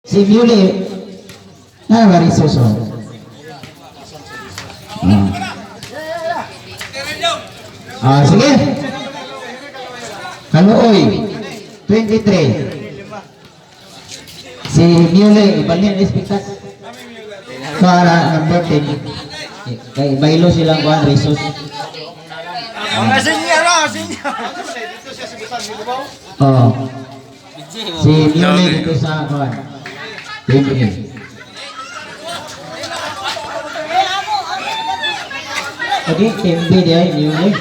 Si Muli. Marisoso. Sige. Kaluoy. 23. Si Muli. Ibalin ispitas. Para number 10. Kay Bailo silang kuhan. Risos. Si Muli dito sa kuhan. 23. Okay, TMB dia Muli.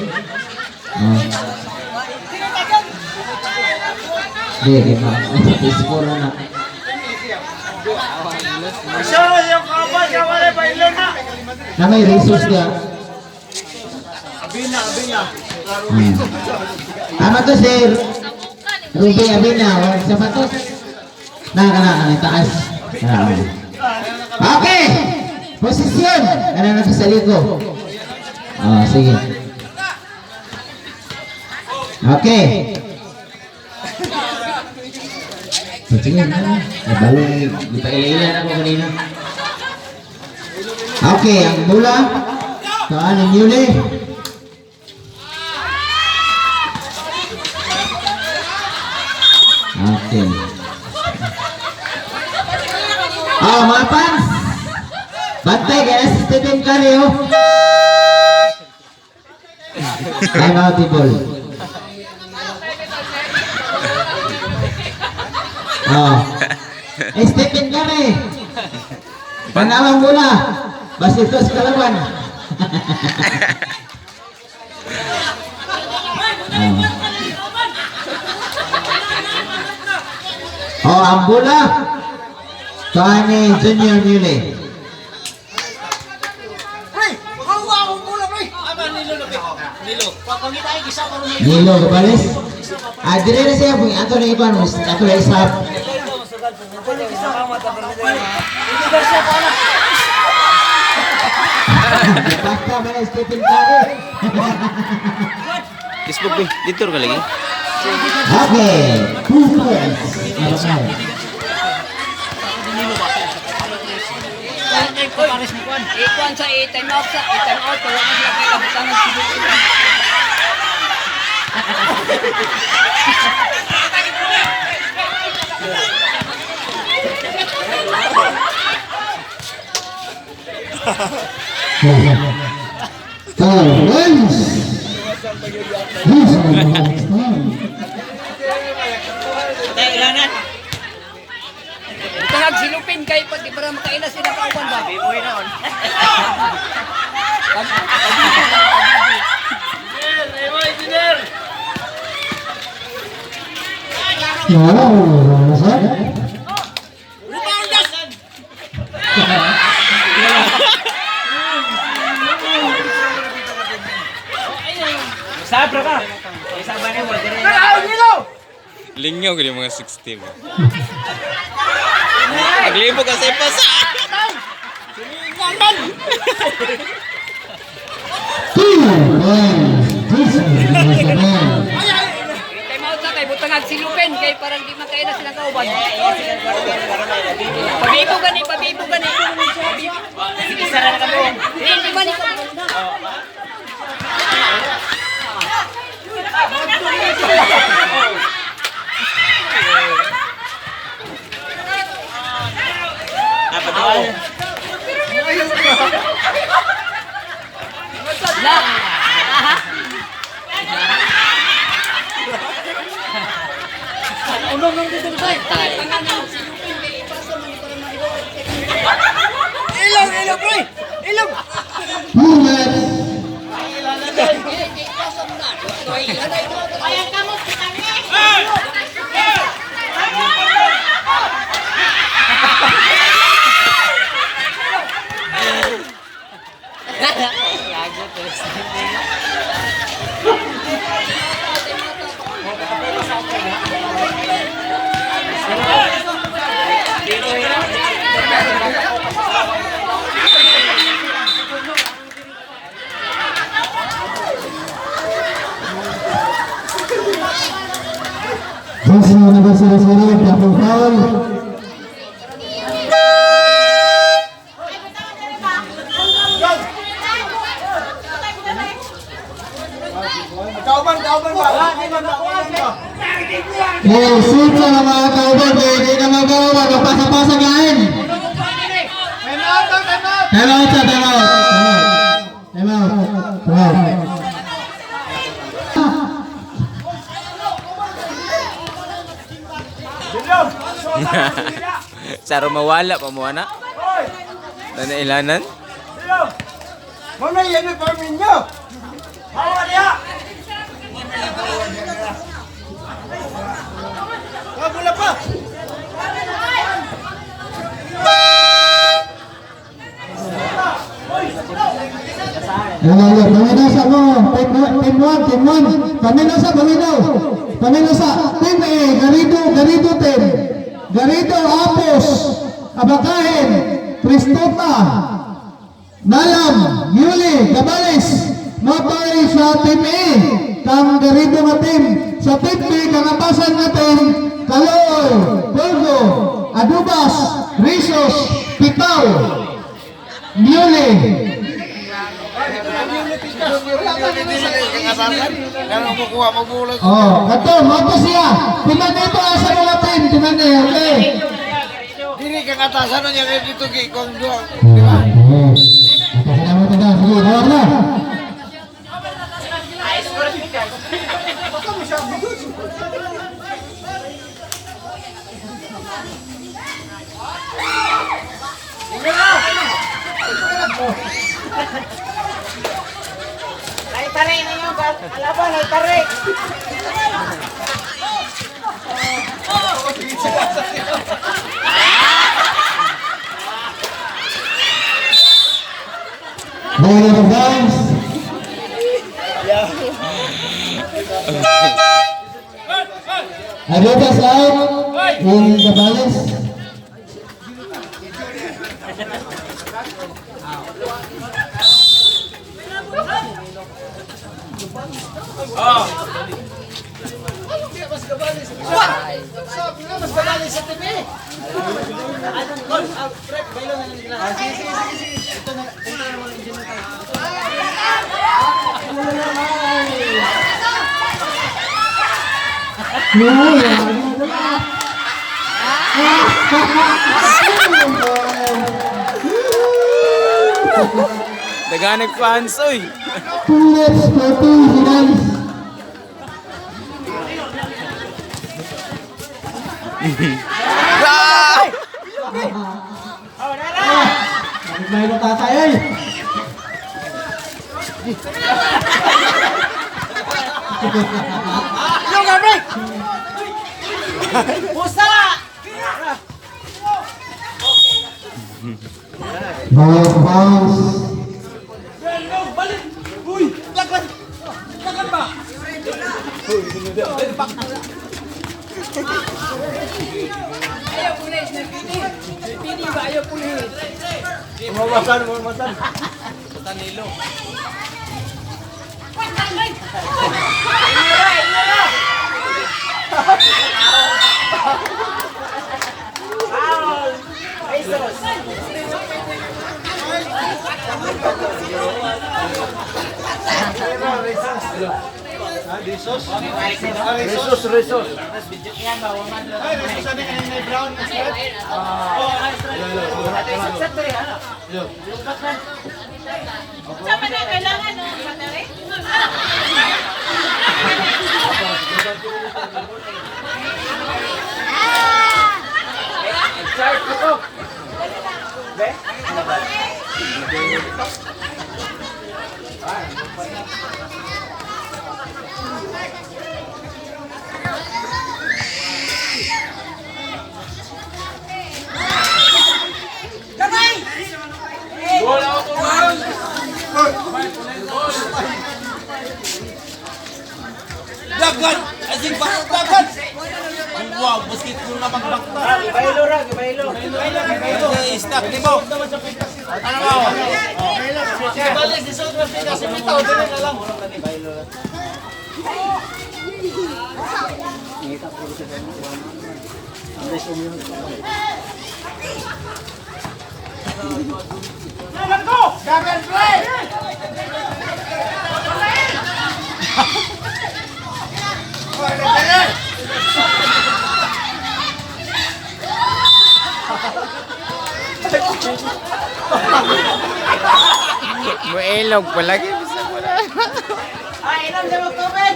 Dia mah. Skor na. Na may resource dia. Abina. Ano to sir? Ruby Abina, sapatos. Kana taas. Okay. Posisyon. Kana na sa ligo. Sige. Okay. Sige na. Nabalong ipailan ako kanina. Okay, ang bola. Saan ang Muli? Okay. Mga fans. Bantay kaya si Stephen Curry, I'm out the ball. Stephen Curry. Panawang bola. Basitos kalawan. Ang bola. Kani Junior Muli. Nilo kabalis. Dire na siya kung ato na iban, ato na isap. Basta man Stephen Curry. Facebook be, dito ka lagi. Okay, 2 points. Ikuan sa time out wala na sila kay kabutangan sila. Kailangan. Tangag silupin kay pati para makailas sila kauban ba? Biboy na on. Sabra ka. Isaban mo dire. Lingaw ko yung mga 60 ba? Naglibo kasi pa sa... Time out sa kay butangag silupin kay parang di makailas sila kauban. Pabibo gani. Sige sara na kamo. Hindi man ikaw. Apa daw? La. Unong nang dito tay. Ilog bro. Ilog. Ayan ka mo kita ni. Lago to. Terus menambah suara-suara, double foul. Shoot sa mga cowboy, hindi na magawa, magpasa-pasa kain. Time out sa, time out. Time out. Saro mawala pa mo ana. Dana ilanan. Mana yan yung farming nyo? Hawa niya! Kabula pa! Paminasa mo, team 1. Paminasa. Team A, Garito team. Garito, Apos, Abakain, Cristota, Nalam, Yuli, Gabales, mapay sa team A, kang Garito nga team. Sa team B, kangapasan nga team, Kaloy, Polgo, Adubas, Rizos, Pitaw, Yuli. Oh, ito siya. Timan dito sa mga team, timan niya, okay? Dili kang atasan nun yan dito kung doon. Sige, tawag na. Naitaray na yung alaban, naitaray. Ball of bounds. Adotas out in Gabales. Daganag fans oy. Let's go to Finals. May natatay ay. Yung gabi! Pusa! Ball of bounds. Balik! Uy! Lagan! Lagan ba? Ayaw pulis, nagpini. Nagpini ba? Ayaw pulis. Umawasan. Resos. Sama na kailangan no, battery. Dagan! Asing dagan! Wow, basketball na magbakta. Ibaylo. Istak, di mo? Ano ba? Balik si Sot Martina, si Pitaw, din na lang. Dagan play! Dagan play! Muilog palagi. Ay, inom na magtubig!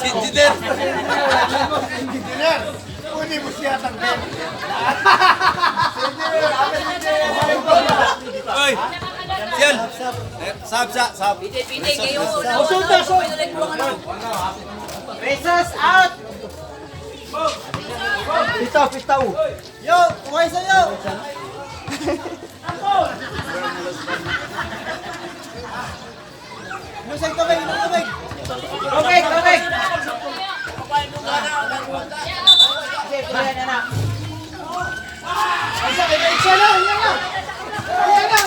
Engineer, pwede mo siya tanggal. Oy! Siyan! Sab! Pide kayo. Resus out! Pista. Yo, kuhay sa'yo! Inom tubig! Tubig! Sige, kulihan na. Ay, sakit! Yan na!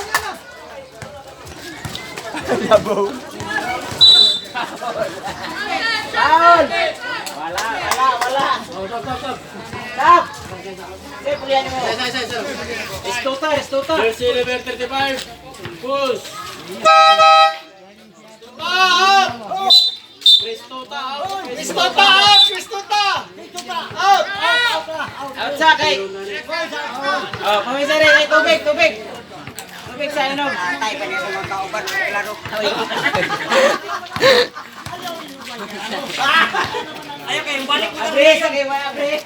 Foul! Wala. Stop! Sige, kulihan mo. Restuta. Jersey number 35. Push. Out sa kay. Oh, pamisa rin. Ay, tubig. Tubig sa inom. Tay pa niya kung magkauban. Laro. Ayaw kayo, balik mo. Abres, okay, abres.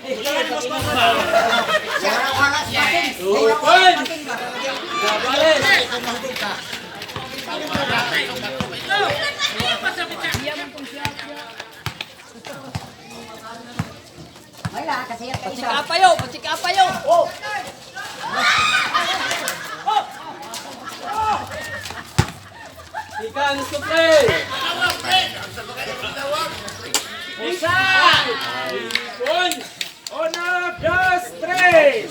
Pachikapayo. Ikan to play. One. Una, dos, tres.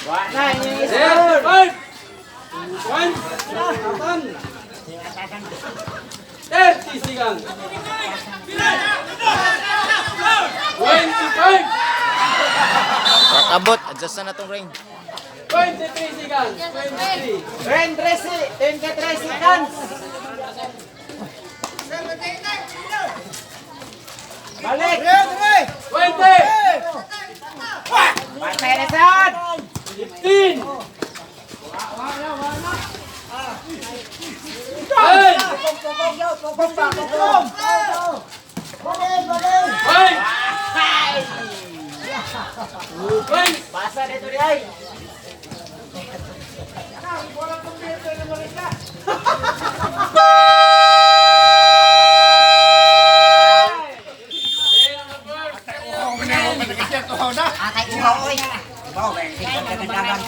Wala, yung isa. Five. One. Apan. 30 sigang. 25. Abot, adjust na tong ring. 23 sigang. 23. 23 seconds. Balik. 20. Patay na saan? 15. 10. Basa dito di ay. Atay uhaw oy. Bawo, kagadagan.